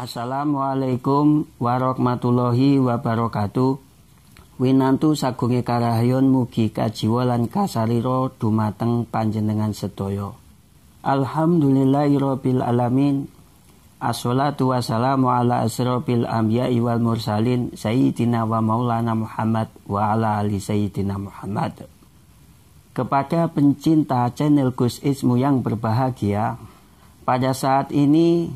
Assalamualaikum warahmatullahi wabarakatuh. Winantu sagunge karahayon mugi kajiwa lan kasarira dumateng panjenengan sedaya. Alhamdulillahirabbil alamin. Assalatu wassalamu ala asrofil anbiya'i wal mursalin sayyidina wa maulana Muhammad wa ala ali sayyidina Muhammad. Kepada pencinta channel Gus Ismu yang berbahagia, pada saat ini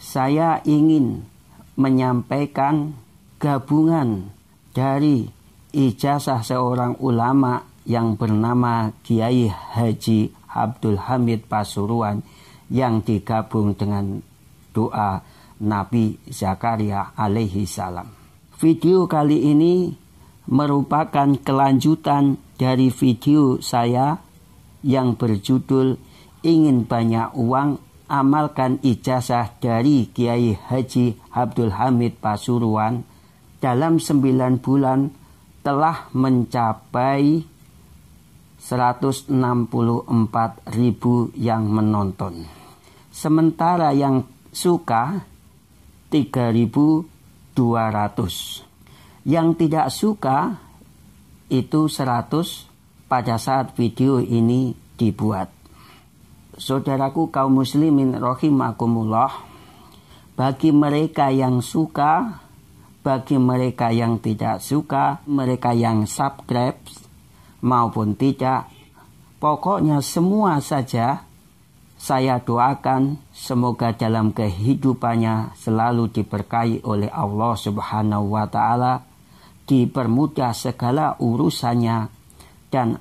saya ingin menyampaikan gabungan dari ijazah seorang ulama yang bernama Kiai Haji Abdul Hamid Pasuruan yang digabung dengan doa Nabi Zakaria alaihi salam. Video kali ini merupakan kelanjutan dari video saya yang berjudul Ingin Banyak Uang, Amalkan Ijazah dari Kiai Haji Abdul Hamid Pasuruan. Dalam 9 bulan telah mencapai 164.000 yang menonton. Sementara yang suka 3.200. Yang tidak suka itu 100 pada saat video ini dibuat. Saudaraku kaum muslimin rahimakumullah, bagi mereka yang suka, bagi mereka yang tidak suka, mereka yang subscribe maupun tidak, pokoknya semua saja saya doakan semoga dalam kehidupannya selalu diberkahi oleh Allah Subhanahu wa Ta'ala, dipermudah segala urusannya, dan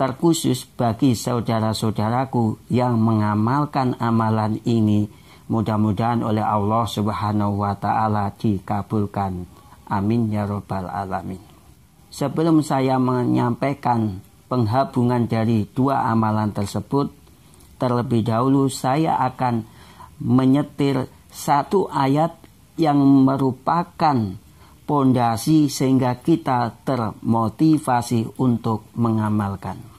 terkhusus bagi saudara-saudaraku yang mengamalkan amalan ini, mudah-mudahan oleh Allah Subhanahu wa Ta'ala dikabulkan. Amin ya rabbal alamin. Sebelum saya menyampaikan penggabungan dari dua amalan tersebut, terlebih dahulu saya akan menyetir satu ayat yang merupakan pondasi sehingga kita termotivasi untuk mengamalkan.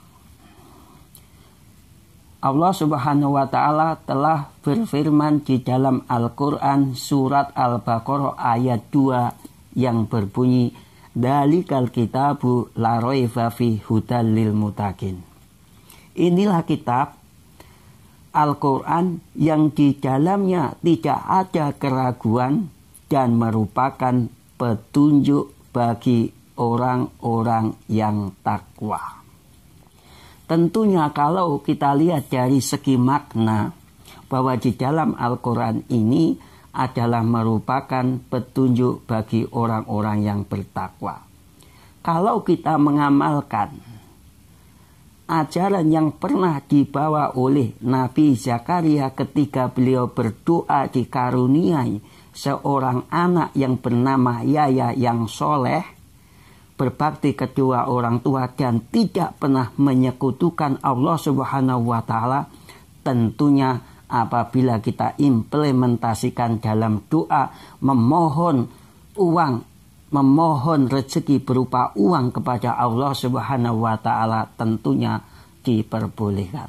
Allah Subhanahu wa Ta'ala telah berfirman di dalam Al-Quran surat Al-Baqarah ayat 2 yang berbunyi, Dalikal kitabu la raiba fi hudal lil muttaqin. Inilah kitab Al-Quran yang di dalamnya tidak ada keraguan dan merupakan petunjuk bagi orang-orang yang takwa. Tentunya kalau kita lihat dari segi makna bahwa di dalam Al-Quran ini adalah merupakan petunjuk bagi orang-orang yang bertakwa. Kalau kita mengamalkan ajaran yang pernah dibawa oleh Nabi Zakaria ketika beliau berdoa dikaruniai seorang anak yang bernama Yahya yang soleh, berbakti kedua orang tua dan tidak pernah menyekutukan Allah Subhanahu wa Ta'ala, tentunya apabila kita implementasikan dalam doa memohon uang, memohon rezeki berupa uang kepada Allah Subhanahu wa Ta'ala, tentunya diperbolehkan.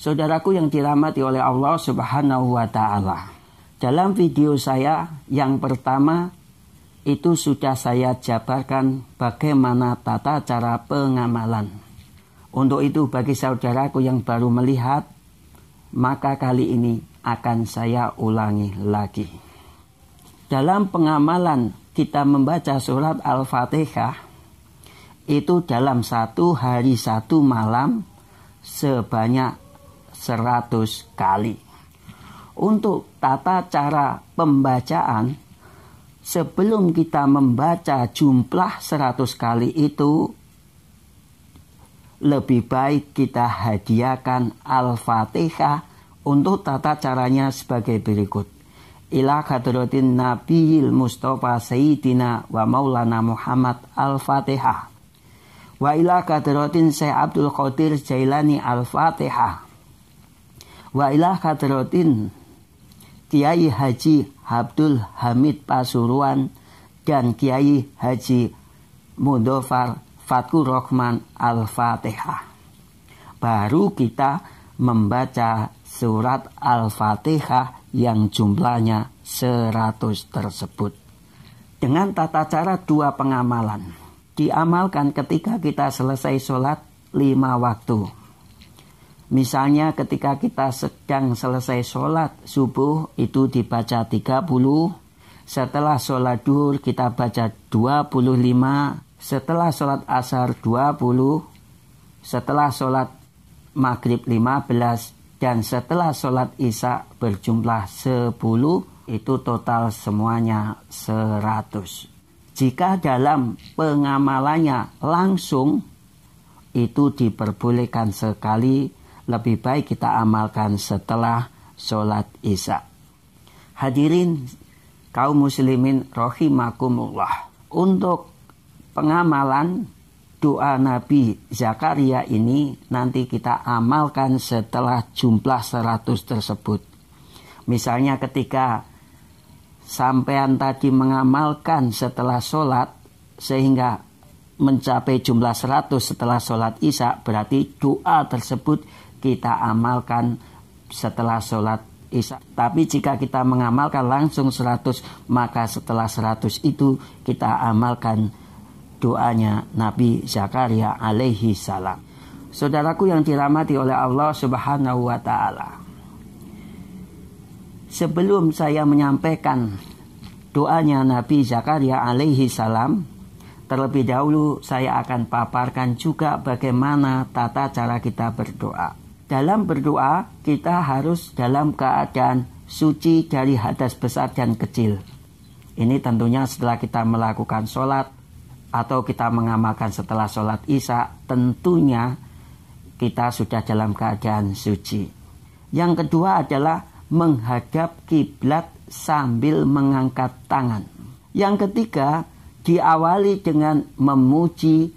Saudaraku yang dirahmati oleh Allah Subhanahu wa Ta'ala, dalam video saya yang pertama itu sudah saya jabarkan bagaimana tata cara pengamalan. Untuk itu bagi saudaraku yang baru melihat, maka kali ini akan saya ulangi lagi. Dalam pengamalan kita membaca surat Al-Fatihah itu dalam 1 hari 1 malam sebanyak 100 kali. Untuk tata cara pembacaan, sebelum kita membaca jumlah 100 kali itu, lebih baik kita hadiahkan Al-Fatihah. Untuk tata caranya sebagai berikut. Ila hadratin Nabiyil Mustafa Sayyidina wa Maulana Muhammad Al-Fatihah. Wa ila hadratin Syekh Abdul Qadir Jailani Al-Fatihah. Wa ila hadratin Kiai Haji Abdul Hamid Pasuruan dan Kiai Haji Mudofar Fatkur Rahman Al-Fatihah. Baru kita membaca surat Al-Fatihah yang jumlahnya 100 tersebut. Dengan tata cara 2 pengamalan. Diamalkan ketika kita selesai sholat 5 waktu. Misalnya ketika kita sedang selesai sholat subuh itu dibaca 30. Setelah sholat duhur kita baca 25. Setelah sholat asar 20. Setelah sholat maghrib 15. Dan setelah sholat isya berjumlah 10. Itu total semuanya 100. Jika dalam pengamalannya langsung, itu diperbolehkan sekali. Lebih baik kita amalkan setelah sholat isya. Hadirin kaum muslimin rahimakumullah. Untuk pengamalan doa Nabi Zakaria ini nanti kita amalkan setelah jumlah 100 tersebut. Misalnya ketika sampean tadi mengamalkan setelah sholat sehingga mencapai jumlah 100 setelah sholat isya, berarti doa tersebut kita amalkan setelah sholat isya. Tapi jika kita mengamalkan langsung 100, maka setelah 100 itu kita amalkan doanya Nabi Zakaria alaihi salam. Saudaraku yang dirahmati oleh Allah subhanahu wa ta'ala. Sebelum saya menyampaikan doanya Nabi Zakaria alaihi salam, terlebih dahulu saya akan paparkan juga bagaimana tata cara kita berdoa. Dalam berdoa kita harus dalam keadaan suci dari hadas besar dan kecil. Ini tentunya setelah kita melakukan sholat atau kita mengamalkan setelah sholat isya, tentunya kita sudah dalam keadaan suci. Yang kedua adalah menghadap kiblat sambil mengangkat tangan. Yang ketiga diawali dengan memuji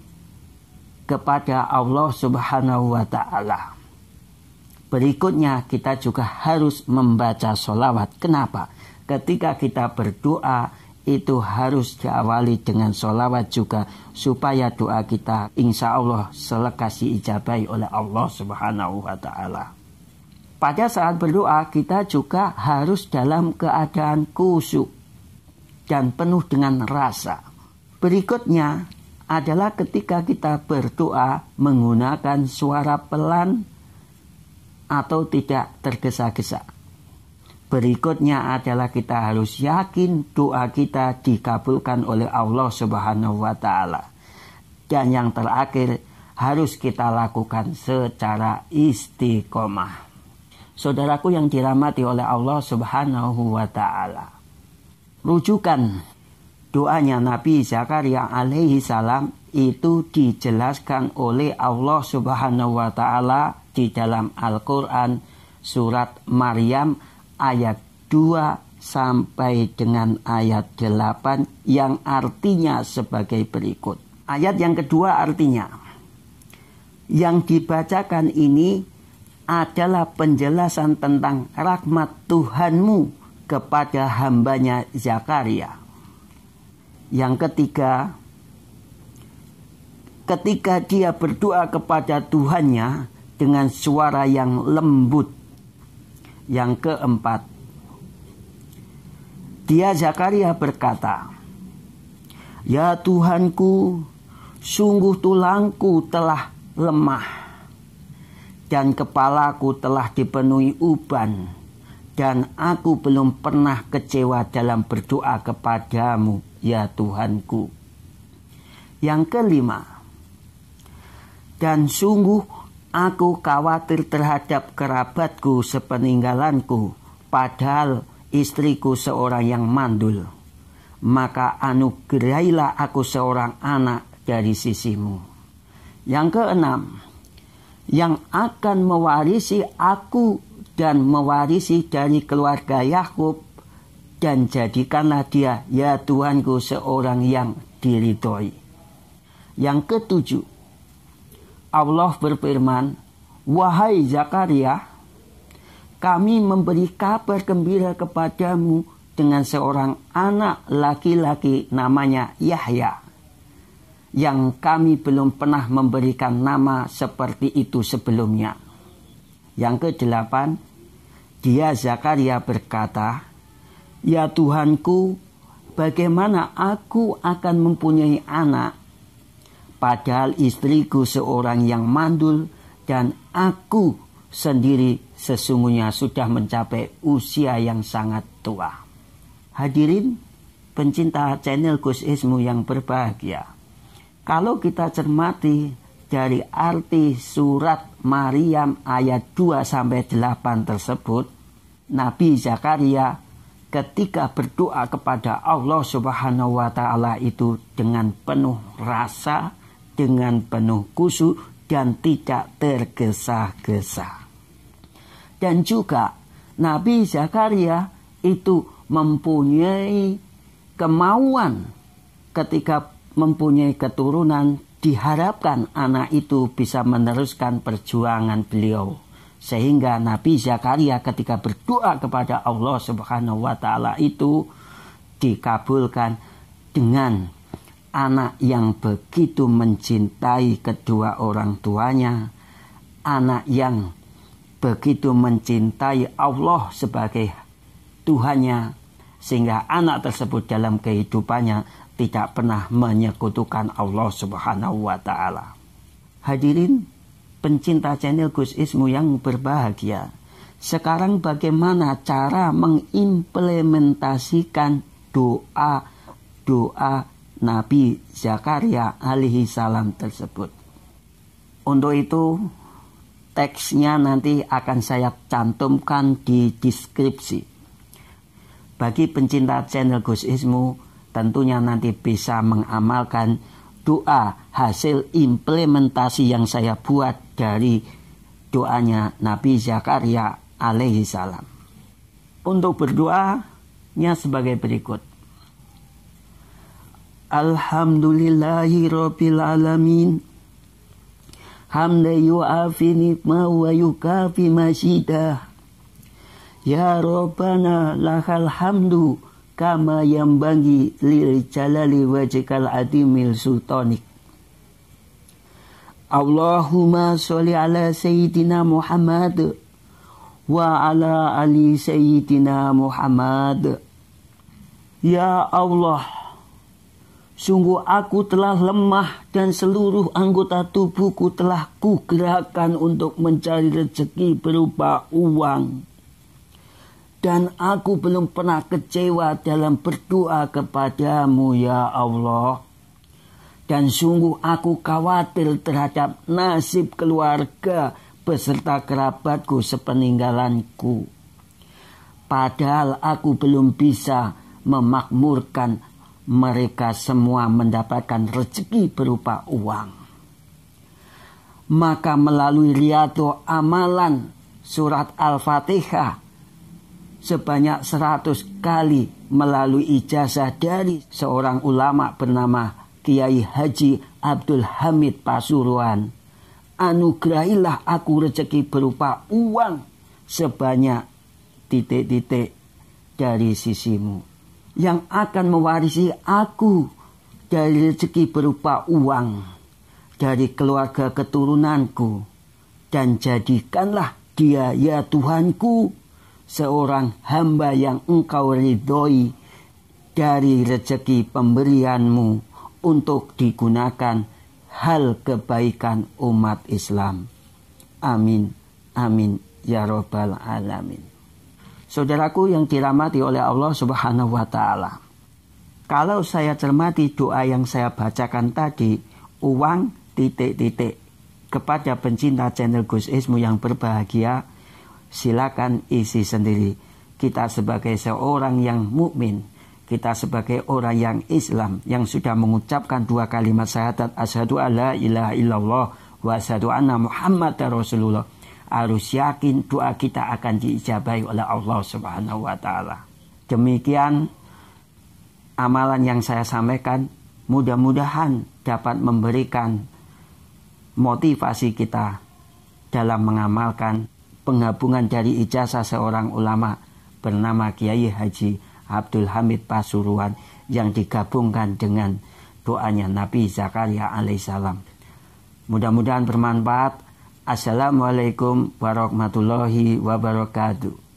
kepada Allah subhanahu wa ta'ala. Berikutnya kita juga harus membaca sholawat. Kenapa? Ketika kita berdoa itu harus diawali dengan sholawat juga, supaya doa kita insya Allah selekas diijabahi oleh Allah subhanahu wa ta'ala. Pada saat berdoa kita juga harus dalam keadaan khusyuk dan penuh dengan rasa. Berikutnya adalah ketika kita berdoa menggunakan suara pelan atau tidak tergesa-gesa. Berikutnya adalah kita harus yakin doa kita dikabulkan oleh Allah subhanahu wa ta'ala. Dan yang terakhir harus kita lakukan secara istiqomah. Saudaraku yang dirahmati oleh Allah subhanahu wa ta'ala. Rujukan doanya Nabi Zakaria alaihi salam itu dijelaskan oleh Allah subhanahu wa ta'ala di dalam Al-Quran surat Maryam ayat 2 sampai dengan ayat 8 yang artinya sebagai berikut. Ayat yang kedua artinya, yang dibacakan ini adalah penjelasan tentang rahmat Tuhanmu kepada hambanya Zakaria. Yang ketiga, ketika dia berdoa kepada Tuhannya dengan suara yang lembut. Yang keempat, dia Zakaria berkata, "Ya Tuhanku, sungguh tulangku telah lemah dan kepalaku telah dipenuhi uban, dan aku belum pernah kecewa dalam berdoa kepadamu, ya Tuhanku." Yang kelima, dan sungguh aku khawatir terhadap kerabatku sepeninggalanku, padahal istriku seorang yang mandul. Maka anugerahilah aku seorang anak dari sisimu. Yang keenam, yang akan mewarisi aku dan mewarisi dari keluarga Yakub, dan jadikanlah dia, ya Tuhanku, seorang yang diridhoi. Yang ketujuh, Allah berfirman, "Wahai Zakaria, kami memberi kabar gembira kepadamu dengan seorang anak laki-laki namanya Yahya, yang kami belum pernah memberikan nama seperti itu sebelumnya." Yang kedelapan, Dia Zakaria berkata, "Ya Tuhanku, bagaimana aku akan mempunyai anak? Padahal istriku seorang yang mandul dan aku sendiri sesungguhnya sudah mencapai usia yang sangat tua." Hadirin pencinta channel Gus Ismu yang berbahagia, kalau kita cermati dari arti surat Maryam ayat 2-8 tersebut, Nabi Zakaria ketika berdoa kepada Allah Subhanahu wa Ta'ala itu dengan penuh rasa, dengan penuh khusyuk dan tidak tergesa-gesa. Dan juga Nabi Zakaria itu mempunyai kemauan ketika mempunyai keturunan, diharapkan anak itu bisa meneruskan perjuangan beliau. Sehingga Nabi Zakaria ketika berdoa kepada Allah Subhanahu wa Ta'ala itu dikabulkan dengan anak yang begitu mencintai kedua orang tuanya, anak yang begitu mencintai Allah sebagai Tuhannya, sehingga anak tersebut dalam kehidupannya tidak pernah menyekutukan Allah Subhanahu wa Ta'ala. Hadirin pencinta channel Gus Ismu yang berbahagia, sekarang bagaimana cara mengimplementasikan doa Nabi Zakaria alaihi salam tersebut? Untuk itu teksnya nanti akan saya cantumkan di deskripsi. Bagi pencinta channel Gus Ismu, tentunya nanti bisa mengamalkan doa hasil implementasi yang saya buat dari doanya Nabi Zakaria alaihi salam. Untuk berdoanya sebagai berikut. Alhamdulillahirabbil alamin. Hamdan yu'afi nikma wa yukafi masidah. Ya Rabbana lakal hamdu kama yambagi lil jalali wajhikal adimil sultanik. Allahumma sholli ala sayyidina Muhammad wa ala ali sayyidina Muhammad. Ya Allah, sungguh aku telah lemah dan seluruh anggota tubuhku telah kugerakkan untuk mencari rezeki berupa uang. Dan aku belum pernah kecewa dalam berdoa kepadamu ya Allah. Dan sungguh aku khawatir terhadap nasib keluarga beserta kerabatku sepeninggalanku. Padahal aku belum bisa memakmurkan mereka semua mendapatkan rezeki berupa uang. Maka melalui riyadhah amalan surat Al-Fatihah sebanyak 100 kali melalui ijazah dari seorang ulama bernama Kiai Haji Abdul Hamid Pasuruan, anugerahilah aku rezeki berupa uang sebanyak titik-titik dari sisimu, yang akan mewarisi aku dari rezeki berupa uang dari keluarga keturunanku, dan jadikanlah dia ya Tuhanku seorang hamba yang engkau ridhoi dari rezeki pemberianmu untuk digunakan hal kebaikan umat Islam. Amin, amin, ya Rabbal Alamin. Saudaraku yang dirahmati oleh Allah Subhanahu wa Ta'ala, kalau saya cermati doa yang saya bacakan tadi, uang titik-titik, kepada pencinta channel Gus Ismu yang berbahagia, silakan isi sendiri. Kita sebagai seorang yang mukmin, kita sebagai orang yang Islam yang sudah mengucapkan 2 kalimat syahadat asyhadu alla ilaha illallah wa asyhadu anna Muhammadar Rasulullah, harus yakin doa kita akan diijabahi oleh Allah Subhanahu wa Ta'ala. Demikian amalan yang saya sampaikan, mudah-mudahan dapat memberikan motivasi kita dalam mengamalkan penggabungan dari ijazah seorang ulama bernama Kiai Haji Abdul Hamid Pasuruan yang digabungkan dengan doanya Nabi Zakaria alaihissalam. Mudah-mudahan bermanfaat. Assalamualaikum warahmatullahi wabarakatuh.